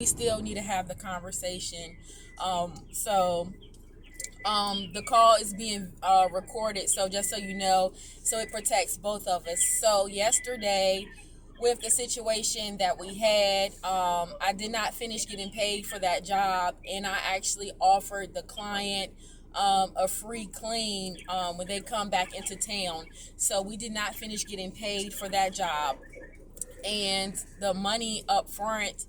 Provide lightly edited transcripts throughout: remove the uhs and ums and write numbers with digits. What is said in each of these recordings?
we still need to have the conversation. The call is being recorded, so just so you know, so it protects both of us. So yesterday, with the situation that we had, I did not finish getting paid for that job, and I actually offered the client a free clean when they come back into town. So we did not finish getting paid for that job, and the money up front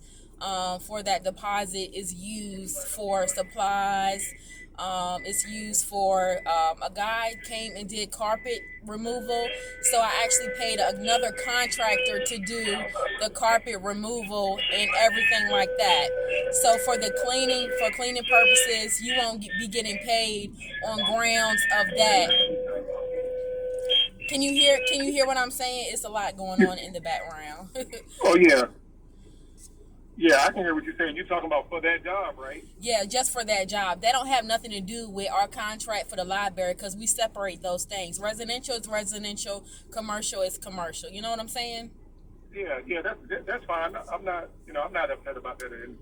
for that deposit is used for supplies. It's used for a guy came and did carpet removal, so I actually paid another contractor to do the carpet removal and everything like that. So for cleaning purposes, you won't be getting paid on grounds of that. Can you hear what I'm saying? It's a lot going on in the background. Oh yeah, yeah, I can hear what you're saying. You're talking about for that job, right? Yeah, just for that job. That don't have nothing to do with our contract for the library, because we separate those things. Residential is residential, commercial is commercial. You know what I'm saying? Yeah, yeah, that's fine. I'm not, I'm not upset about that or anything.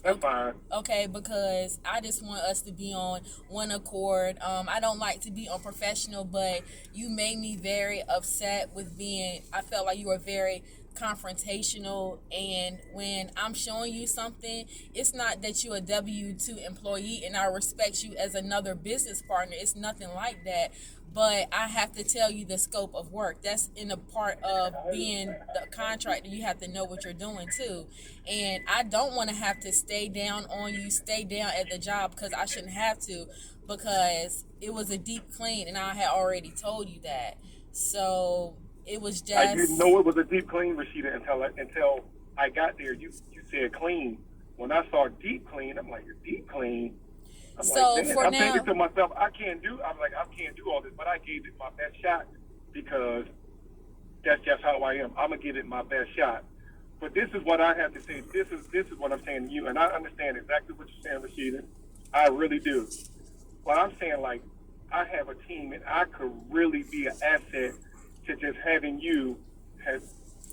That's Okay. fine. Okay, because I just want us to be on one accord. I don't like to be unprofessional, but you made me very upset with being. I felt like you were very confrontational, and when I'm showing you something, it's not that you're a W-2 employee and I respect you as another business partner. It's nothing like that. But I have to tell you the scope of work. That's in a part of being the contractor. You have to know what you're doing too. And I don't want to have to stay down on you, stay down at the job, because I shouldn't have to, because it was a deep clean and I had already told you that. So it was I didn't just. know it was a deep clean, Rashida, until I got there. You said clean. When I saw deep clean, I'm like, deep clean. I'm like, So man. for I'm thinking now. to myself, I can't do. I'm like, I can't do all this, but I gave it my best shot because that's just how I am. I'm gonna give it my best shot. But this is what I have to say. This is what I'm saying to you, and I understand exactly what you're saying, Rashida. I really do. Well, I'm saying, like, I have a team, and I could really be an asset to just having you have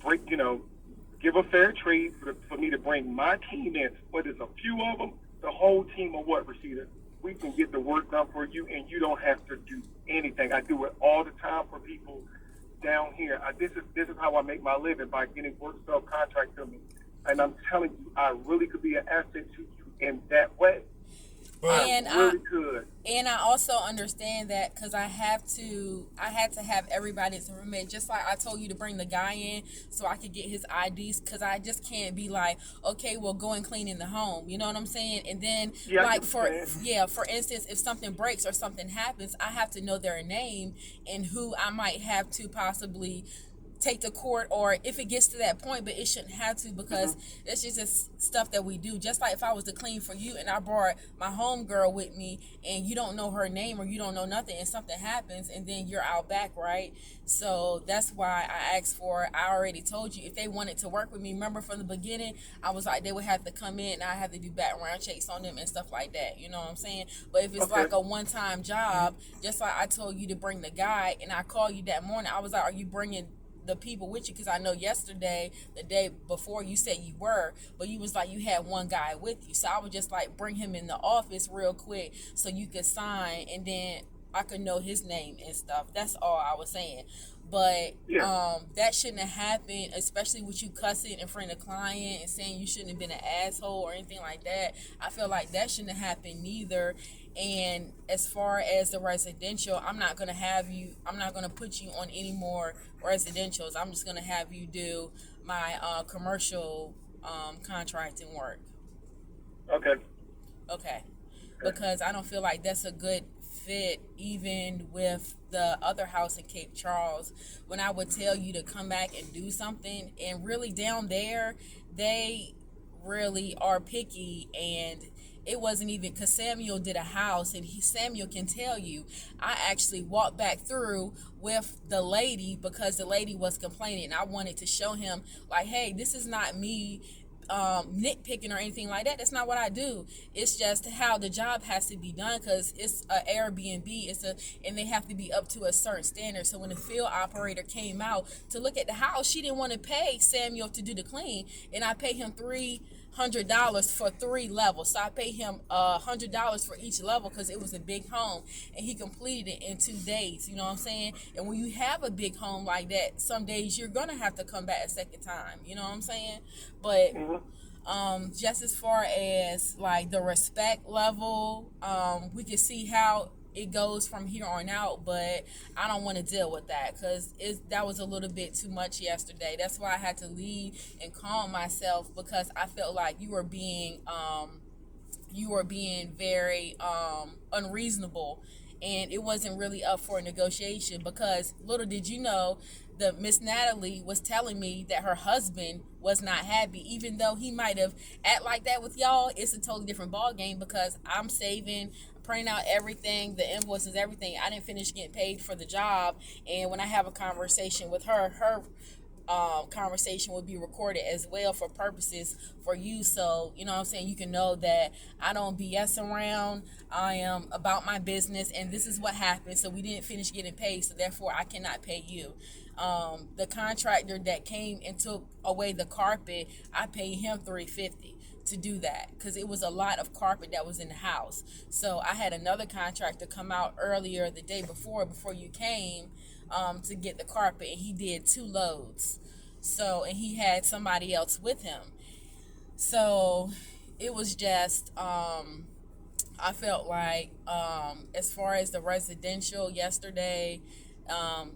break, give a fair trade for me to bring my team in. Whether it's a few of them, the whole team, or what, Rashida, we can get the work done for you, and you don't have to do anything. I do it all the time for people down here. This is how I make my living, by getting work subcontract to me. And I'm telling you, I really could be an asset to you in that way. I And I really could. and I also understand that, because I had to have everybody's information, just like I told you to bring the guy in so I could get his IDs, because I just can't be like, okay, well, go and clean in the home. You know what I'm saying? And then, Yeah, I get like, what you're saying. for instance, if something breaks or something happens, I have to know their name and who I might have to possibly take to court, or if it gets to that point, but it shouldn't have to, because Hmm. it's just stuff that we do. Just like if I was to clean for you and I brought my home girl with me, and you don't know her name or you don't know nothing, and something happens, and then you're out back, right? So that's why I asked for. I already told you, if they wanted to work with me, remember from the beginning, I was like, they would have to come in and I have to do background checks on them and stuff like that. You know what I'm saying? But if it's Okay. like a one-time job, just like I told you to bring the guy, and I called you that morning, I was like, are you bringing the people with you? Because I know yesterday, the day before, you said you were, but you was like you had one guy with you. So I would just like bring him in the office real quick so you could sign, and then I could know his name and stuff. That's all I was saying. But Yeah. that shouldn't have happened, especially with you cussing in front of the client and saying you shouldn't have been an asshole or anything like that. I feel like that shouldn't have happened neither. And as far as the residential, I'm not gonna put you on any more residentials. I'm just gonna have you do my commercial contracting work. Okay. Okay. Okay. Because I don't feel like that's a good fit, even with the other house in Cape Charles. When I would tell you to come back and do something, and really down there, they really are picky. And it wasn't even because Samuel did a house, and Samuel can tell you, I actually walked back through with the lady because the lady was complaining. I wanted to show him, like, hey, this is not me nitpicking or anything like that. That's not what I do. It's just how the job has to be done, because it's a Airbnb. And they have to be up to a certain standard. So when the field operator came out to look at the house, she didn't want to pay Samuel to do the clean, and I paid him $100 for 3 levels. So I paid him $100 for each level because it was a big home, and he completed it in 2 days. You know what I'm saying? And when you have a big home like that, some days you're gonna have to come back a second time. You know what I'm saying? But Mhm. just as far as like the respect level, we can see how it goes from here on out, but I don't want to deal with that because that was a little bit too much yesterday. That's why I had to leave and calm myself, because I felt like you were being very unreasonable, and it wasn't really up for negotiation. Because little did you know, the Miss Natalie was telling me that her husband was not happy, even though he might have act like that with y'all. It's a totally different ball game, because I'm saving, printing out everything, the invoices, everything. I didn't finish getting paid for the job, and when I have a conversation with her, conversation will be recorded as well for purposes for you. So, you know what I'm saying? You can know that I don't BS around. I am about my business, and this is what happened. So, we didn't finish getting paid. So, therefore, I cannot pay you. The contractor that came and took away the carpet, I paid him $350 to do that, because it was a lot of carpet that was in the house. So I had another contractor come out earlier the day before you came, to get the carpet, and he did 2 loads. So, and he had somebody else with him. So it was just, I felt like, as far as the residential yesterday,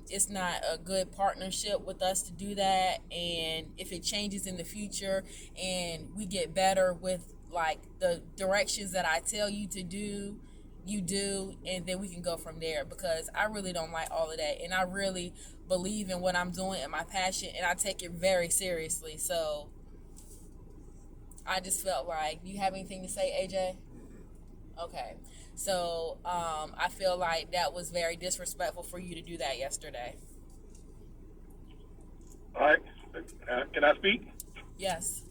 it's not a good partnership with us to do that. And if it changes in the future and we get better with like the directions that I tell you to do, you do, and then we can go from there, because I really don't like all of that, and I really believe in what I'm doing and my passion, and I take it very seriously. So I just felt like, you have anything to say, AJ? Okay. So I feel like that was very disrespectful for you to do that yesterday. All right. Can I speak, Yes.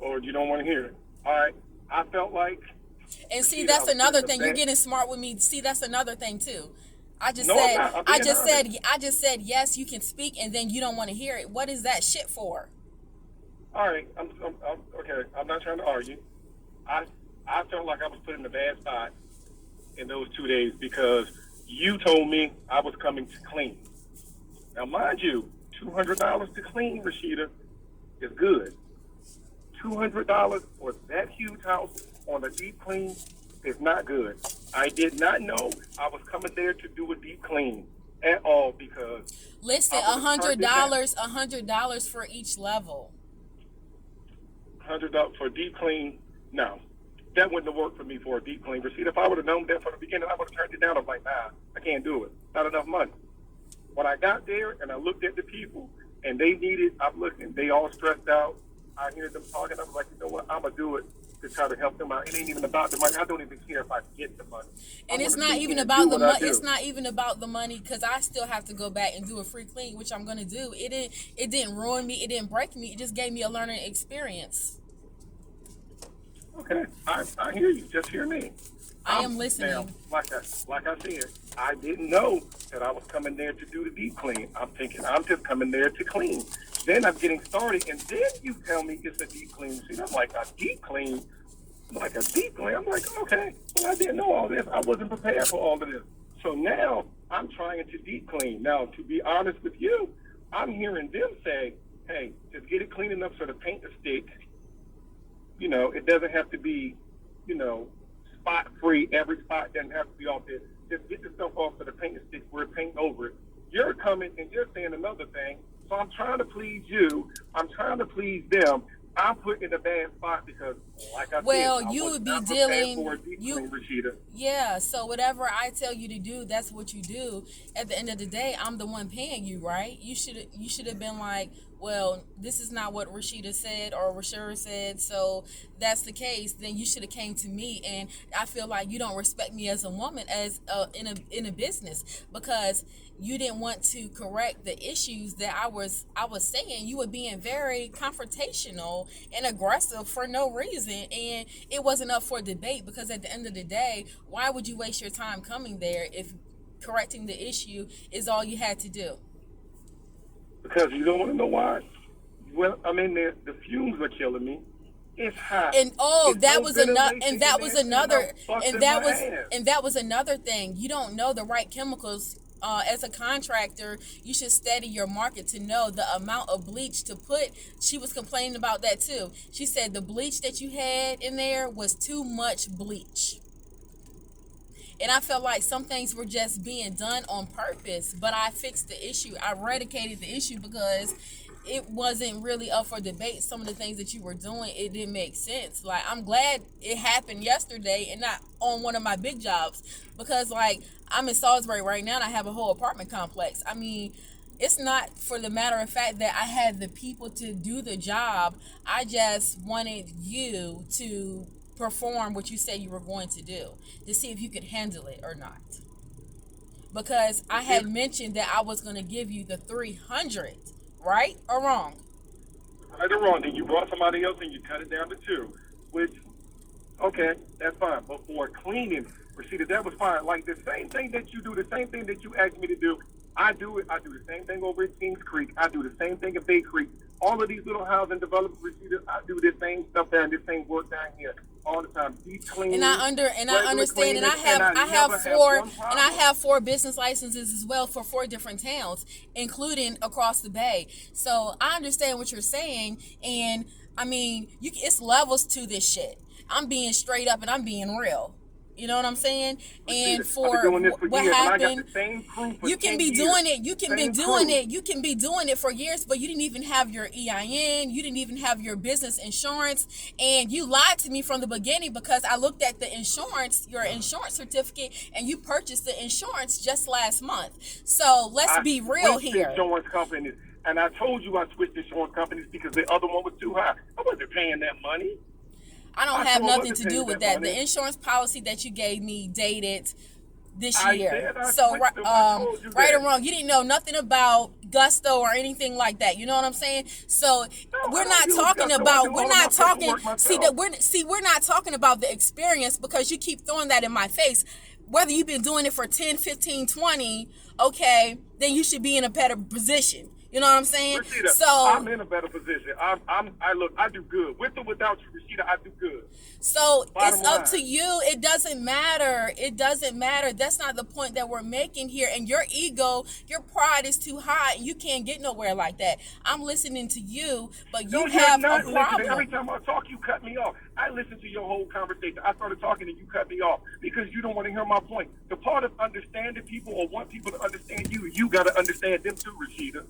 or you don't want to hear it? All right. I felt like, And see, Rashida, I that's was putting another the thing. You're best. getting smart with me. See, that's another thing too. I just No, I'm said, not. I'm being honest. I just said, yes, you can speak, and then you don't want to hear it. What is that shit for? All right. I'm okay. I'm not trying to argue. I I felt like I was put in a bad spot in those 2 days because you told me I was coming to clean. Now, mind you, $200 to clean, Rashida, is good. $200 for that huge house on a deep clean is not good. I did not know I was coming there to do a deep clean at all because Listen, I a would have hundred turned it down. dollars, $100 for each level. $100 for a deep clean, no. That wouldn't have worked for me for a deep clean. Rashida, if I would have known that from the beginning, I would have turned it down. I'm like, nah, I can't do it. Not enough money. When I got there and I looked at the people and they needed, I'm looking, they all stressed out. I hear them talking. I'm like, you know what? I'm going to do it to try to help them out. It ain't even about the money. I don't even care if I get the money. I And it's want to not sit even here and do about the what I money. It's do. not even about the money, because I still have to go back and do a free clean, which I'm gonna do. It didn't ruin me. It didn't break me. It just gave me a learning experience. Okay, I hear you. Just hear me. I I'm am now, listening. like I said, I didn't know that I was coming there to do the deep clean. I'm thinking I'm just coming there to clean. Then I'm getting started, and then you tell me it's a deep clean. See, I'm like, a deep clean? I'm like, a deep clean? I'm like, okay. Well, I didn't know all this. I wasn't prepared for all of this. So now I'm trying to deep clean. Now, to be honest with you, I'm hearing them say, hey, just get it clean enough so the paint will stick. It doesn't have to be, you know, spot free. Every spot doesn't have to be off there. Just get the stuff off so the paint sticks where it paint over it. You're coming and you're saying another thing. So I'm trying to please you. I'm trying to please them. I'm put in a bad spot because, like I said, Well, I you was would be not prepared for a dealing deep you. clean, Rashida. Yeah, so whatever I tell you to do, that's what you do. At the end of the day, I'm the one paying you, right? You should have been like, well, this is not what Rashida said or Rashira said. So that's the case. Then you should have came to me, and I feel like you don't respect me as a woman, as in a business, because you didn't want to correct the issues that I was saying. You were being very confrontational and aggressive for no reason, and it wasn't up for debate, because at the end of the day, why would you waste your time coming there if correcting the issue is all you had to do? Because you don't want to know why. Well, I'm in there. The fumes are killing me. It's hot. And It's no ventilation in there, and I'm busting my ass. that was another thing. You don't know the right chemicals. As a contractor, you should study your market to know the amount of bleach to put. She was complaining about that too. She said the bleach that you had in there was too much bleach. And I felt like some things were just being done on purpose, but I fixed the issue. I eradicated the issue because it wasn't really up for debate. Some of the things that you were doing, it didn't make sense. Like, I'm glad it happened yesterday and not on one of my big jobs, because like I'm in Salisbury right now and I have a whole apartment complex. I mean, it's not for the matter of fact that I had the people to do the job. I just wanted you to perform what you said you were going to do, to see if you could handle it or not. Because I had mentioned that I was going to give you the 300, right or wrong? Right or wrong, then you brought somebody else and you cut it down to 2, which, okay, that's fine. But for cleaning, Rashida, that was fine. Like the same thing that you do, the same thing that you asked me to do, I do it. I do the same thing over at Kings Creek. I do the same thing at Bay Creek. All of these little housing developments, Rashida, I do this same stuff down, this same work down here all the time. Deep clean. And I understand, and I have 4 business licenses as well for 4 different towns, including across the bay. So I understand what you're saying, and I mean, it's levels to this shit. I'm being straight up and I'm being real. You know what I'm saying? And for what happened, you can be doing it. You can be doing it. You can be doing it for years, but you didn't even have your EIN. You didn't even have your business insurance, and you lied to me from the beginning because I looked at the insurance, your insurance certificate, and you purchased the insurance just last month. So let's be real here. Insurance companies, and I told you I switched insurance companies because the other one was too high. I wasn't paying that money. I don't have nothing to do with that. The insurance policy that you gave me dated this year. So right or wrong, you didn't know nothing about Gusto or anything like that. You know what I'm saying? So we're not talking about we're not talking about the experience, because you keep throwing that in my face. Whether you've been doing it for 10, 15, 20, okay, then you should be in a better position. You know what I'm saying? Rashida, so I'm in a better position. I do good. With or without you, Rashida, I do good. So it's up to you. It doesn't matter. It doesn't matter. That's not the point that we're making here. And your ego, your pride is too high, and you can't get nowhere like that. I'm listening to you, but you have a problem. Every time I talk, you cut me off. I listened to your whole conversation. I started talking and you cut me off because you don't want to hear my point. The part of understanding people or want people to understand you, you got to understand them too, Rashida.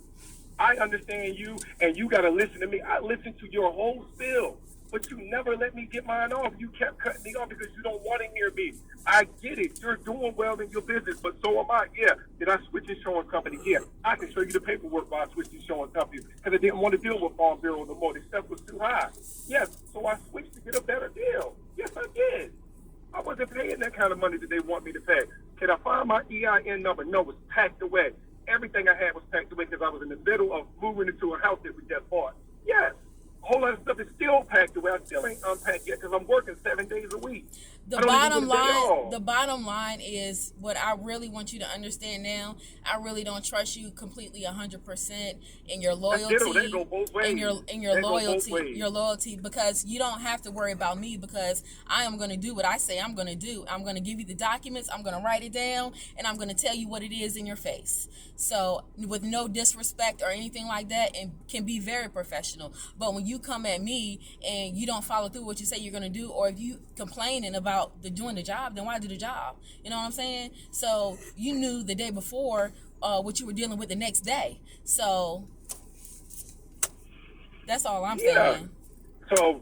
I understand you, and you got to listen to me. I listened to your whole spiel, but you never let me get mine off. You kept cutting me off because you don't want to hear me. I get it. You're doing well in your business, but so am I. Yeah. Did I switch insurance company? Yeah. I can show you the paperwork why I switched insurance companies because I didn't want to deal with Farm Bureau no more. The stuff was too high. Yes. So I switched to get a better deal. Yes, I did. I wasn't paying that kind of money that they want me to pay. Can I find my EIN number? No, it's packed away. Everything I had was packed away because I was in the middle of moving into a house that we just bought. Yes. A whole lot of stuff is still packed away. I still ain't unpacked yet because I'm working 7 days a week. The bottom line is what I really want you to understand now. I really don't trust you completely 100% in your loyalty. In your loyalty, because you don't have to worry about me, because I am going to do what I say I'm going to do. I'm going to give you the documents, I'm going to write it down, and I'm going to tell you what it is in your face. So with no disrespect or anything like that, and can be very professional. But when you come at me and you don't follow through what you say you're going to do, or if you complaining about doing the job, then why do the job? You know what I'm saying? So you knew the day before what you were dealing with the next day. So that's all I'm saying. So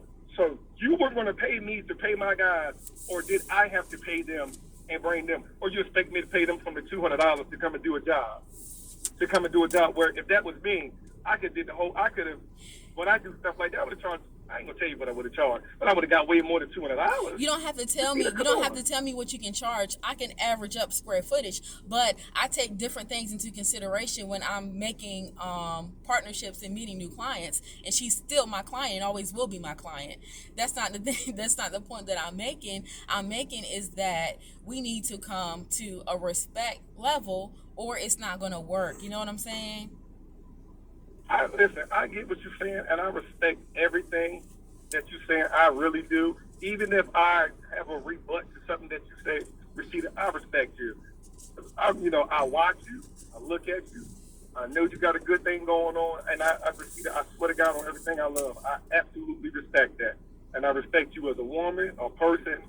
you were going to pay me to pay my guys, or did I have to pay them and bring them? Or you expect me to pay them from the $200 to come and do a job? To come and do a job where, if that was me, I could have, when I do stuff like that, I would have charged, I ain't gonna tell you what I would have charged, but I would have got way more than $200. You don't have to tell me. You don't have to tell me what you can charge. I can average up square footage, but I take different things into consideration when I'm making partnerships and meeting new clients. And she's still my client, always will be my client. That's not the thing. That's not the point that I'm making. I'm making is that we need to come to a respect level, or it's not gonna work. You know what I'm saying? Listen, I get what you're saying, and I respect everything that you're saying, I really do. Even if I have a rebut to something that you say, Rashida, I respect you. I watch you, I look at you, I know you got a good thing going on, and Rashida, I swear to God on everything I love, I absolutely respect that. And I respect you as a woman, a person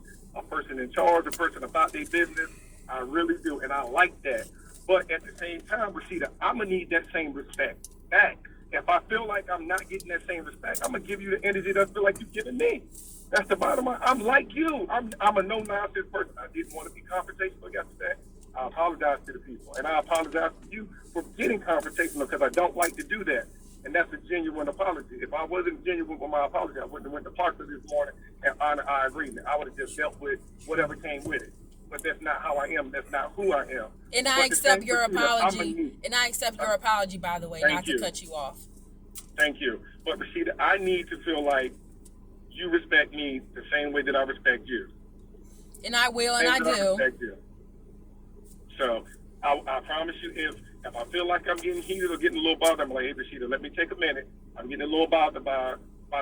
in charge, a person about their business. I really do, and I like that. But at the same time, Rashida, I'm gonna need that same respect back. If I feel like I'm not getting that same respect, I'm gonna give you the energy that I feel like you're giving me. That's the bottom line. I'm like you. I'm a no nonsense person. I didn't want to be confrontational yesterday. I apologize to the people, and I apologize to you for getting confrontational because I don't like to do that. And that's a genuine apology. If I wasn't genuine with my apology, I wouldn't have went to Parker this morning and honored our agreement. I would have just dealt with whatever came with it. But that's not how I am. That's not who I am. And I accept your apology. And I accept your apology, by the way, not to cut you off. Thank you. But Rashida, I need to feel like you respect me the same way that I respect you. And I will, and I do. I respect you. So I promise you, if I feel like I'm getting heated or getting a little bothered, I'm like, hey, Rashida, let me take a minute. I'm getting a little bothered by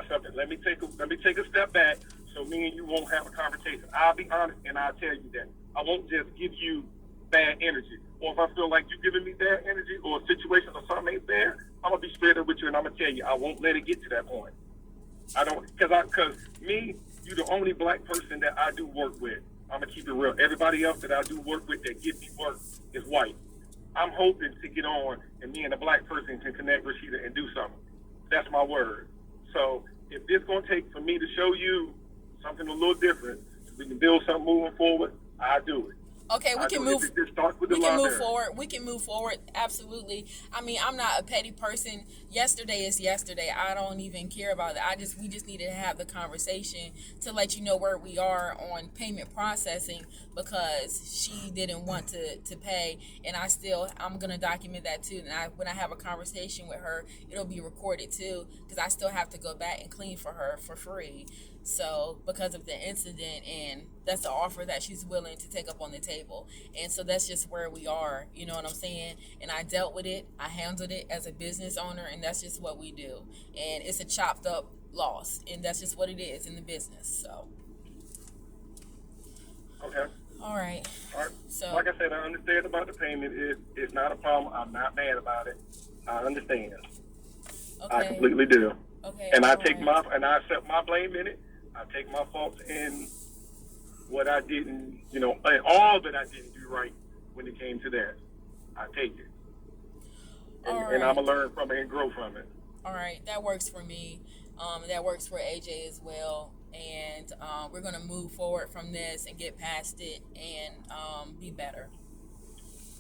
something. Let me take a step back so me and you won't have a conversation. I'll be honest and I'll tell you that. I won't just give you bad energy. Or if I feel like you're giving me bad energy or a situation or something ain't fair, I'm gonna be straight up with you and I'm gonna tell you I won't let it get to that point. I don't, because me, you're the only black person that I do work with. I'm gonna keep it real. Everybody else that I do work with that gives me work is white. I'm hoping to get on and me and a black person can connect with Rashida and do something. That's my word. So if it's gonna take for me to show you something a little different, so we can build something moving forward, I'll do it. Okay, we can move. We can move forward. We can move forward. Absolutely. I mean, I'm not a petty person. Yesterday is yesterday. I don't even care about it. We just needed to have the conversation to let you know where we are on payment processing because she didn't want to pay, and I'm gonna document that too. And when I have a conversation with her, it'll be recorded too because I still have to go back and clean for her for free. So because of the incident, and that's the offer that she's willing to take up on the table. And so that's just where we are, you know what I'm saying? And I dealt with it. I handled it as a business owner, and that's just what we do. And it's a chopped up loss, and that's just what it is in the business. So. Okay. All right. So, like I said, I understand about the payment. It's not a problem. I'm not mad about it. I understand. Okay. I completely do. Okay. And I accept my blame in it. I take my faults in what I didn't, and all that I didn't do right when it came to that. I take it. And I'm going to learn from it and grow from it. All right. That works for me. That works for AJ as well. And we're going to move forward from this and get past it and be better.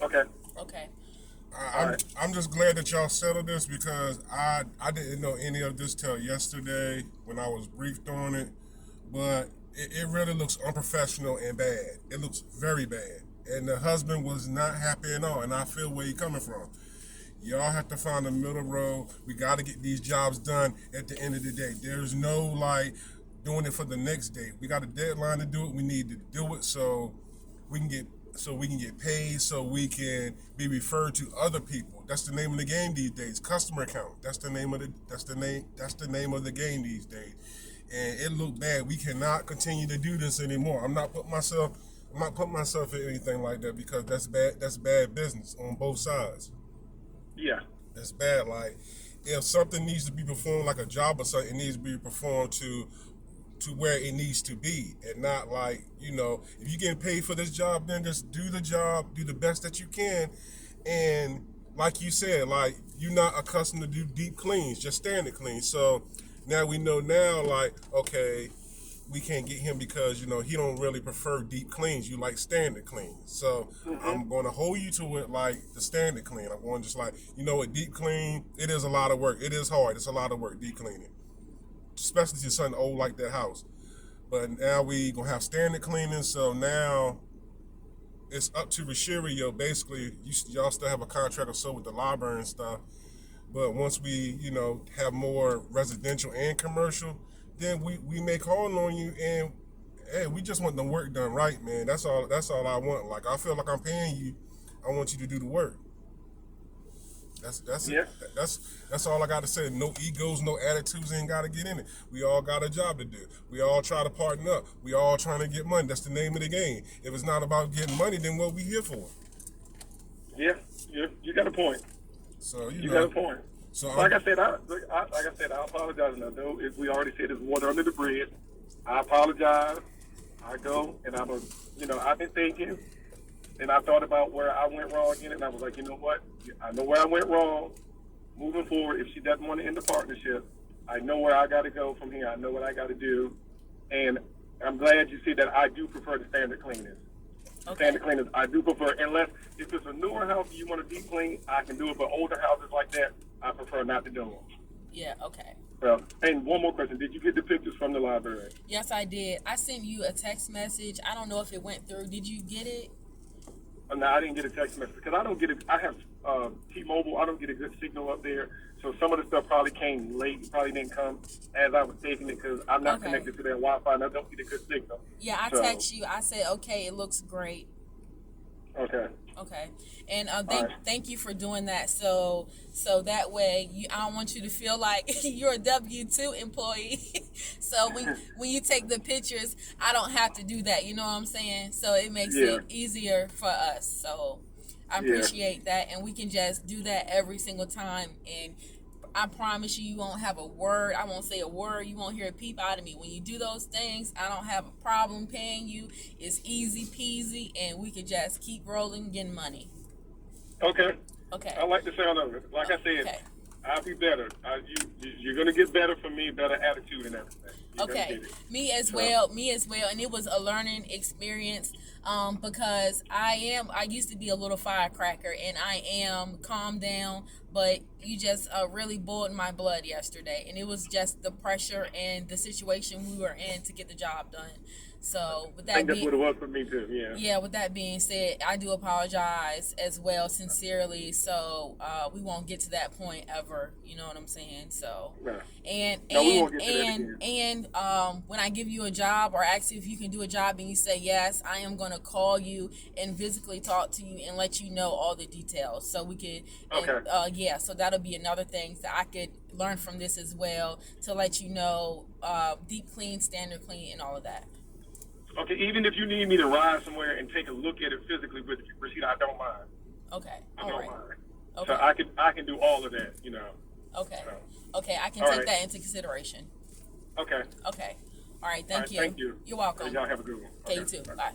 Okay. Okay. I'm just glad that y'all settled this because I didn't know any of this till yesterday when I was briefed on it. But it really looks unprofessional and bad. It looks very bad. And the husband was not happy at all. And I feel where he's coming from. Y'all have to find a middle road. We got to get these jobs done at the end of the day. There's no doing it for the next day. We got a deadline to do it. We need to do it so we can get paid, so we can be referred to other people. That's the name of the game these days. Customer account. That's the name of the game these days. And it looked bad. We cannot continue to do this anymore. I'm not putting myself in anything like that because that's bad. That's bad business on both sides. Yeah. That's bad. If something needs to be performed, like a job or something, it needs to be performed to where it needs to be, and not if you're getting paid for this job, then just do the job, do the best that you can. And like you said, you're not accustomed to do deep cleans, just standard cleans. So now we know okay, we can't get him because he don't really prefer deep cleans. You like standard cleans. So I'm going to hold you to it the standard clean. I'm going just deep clean, it is a lot of work. It is hard. It's a lot of work, deep cleaning. Especially to something old like that house. But now we gonna have standard cleaning, so now it's up to Rashirio. Basically, y'all still have a contract or so with the library and stuff. But once we, have more residential and commercial, then we may call on you and hey, we just want the work done right, man. That's all I want. I feel like I'm paying you. I want you to do the work. That's it. Yeah. That's all I got to say. No egos, no attitudes ain't got to get in it. We all got a job to do. We all try to partner up. We all trying to get money. That's the name of the game. If it's not about getting money, then what we here for? Yeah. You got a point. So You got a point. So Like I said, I apologize. And I know if we already said there's water under the bridge. I apologize. I go and I've been thinking, and I thought about where I went wrong again, and I was like, you know what? I know where I went wrong. Moving forward, if she doesn't want to end the partnership, I know where I got to go from here. I know what I got to do, and I'm glad you see that I do prefer the standard cleaners. Okay. Standard cleaners, I do prefer, unless if it's a newer house and you want to deep clean, I can do it. But older houses like that, I prefer not to do them. Yeah, okay. And one more question. Did you get the pictures from the library? Yes, I did. I sent you a text message. I don't know if it went through. Did you get it? No, I didn't get a text message because I don't get it. I have T-Mobile. I don't get a good signal up there. So some of the stuff probably came late. Probably didn't come as I was taking it because I'm not connected to their Wi-Fi and I don't get a good signal. Yeah, I text you. I said, okay, it looks great. Okay. Okay, and right. thank you for doing that. So that way, I don't want you to feel like you're a W-2 employee. So when you take the pictures, I don't have to do that. You know what I'm saying? So it makes it easier for us. So I appreciate that, and we can just do that every single time. And I promise you won't have a word. I won't say a word. You won't hear a peep out of me. When you do those things, I don't have a problem paying you. It's easy peasy, and we can just keep rolling, getting money. Okay. Okay. I like the sound of it. Like I said, I'll be better. You're going to get better from me, better attitude and everything. Okay. Me as well. And it was a learning experience because I used to be a little firecracker, and I am calmed down, but you just really boiled my blood yesterday, and it was just the pressure and the situation we were in to get the job done. So with that, I think that's what it was for me too. Yeah. Yeah. With that being said, I do apologize as well, sincerely. So we won't get to that point ever. You know what I'm saying? So and when I give you a job or ask you if you can do a job and you say yes, I am going to call you and physically talk to you and let you know all the details. So we could. Okay. So that'll be another thing that I could learn from this as well, to let you know deep clean, standard clean, and all of that. Okay, even if you need me to ride somewhere and take a look at it physically with you, Rashida, I don't mind. Okay. I don't mind. Okay. So I can do all of that, you know. Okay. So. Okay, I can take that into consideration. Okay. Okay. All right, thank you. Thank you. You're welcome. Y'all have a good one. Okay, you too. Bye.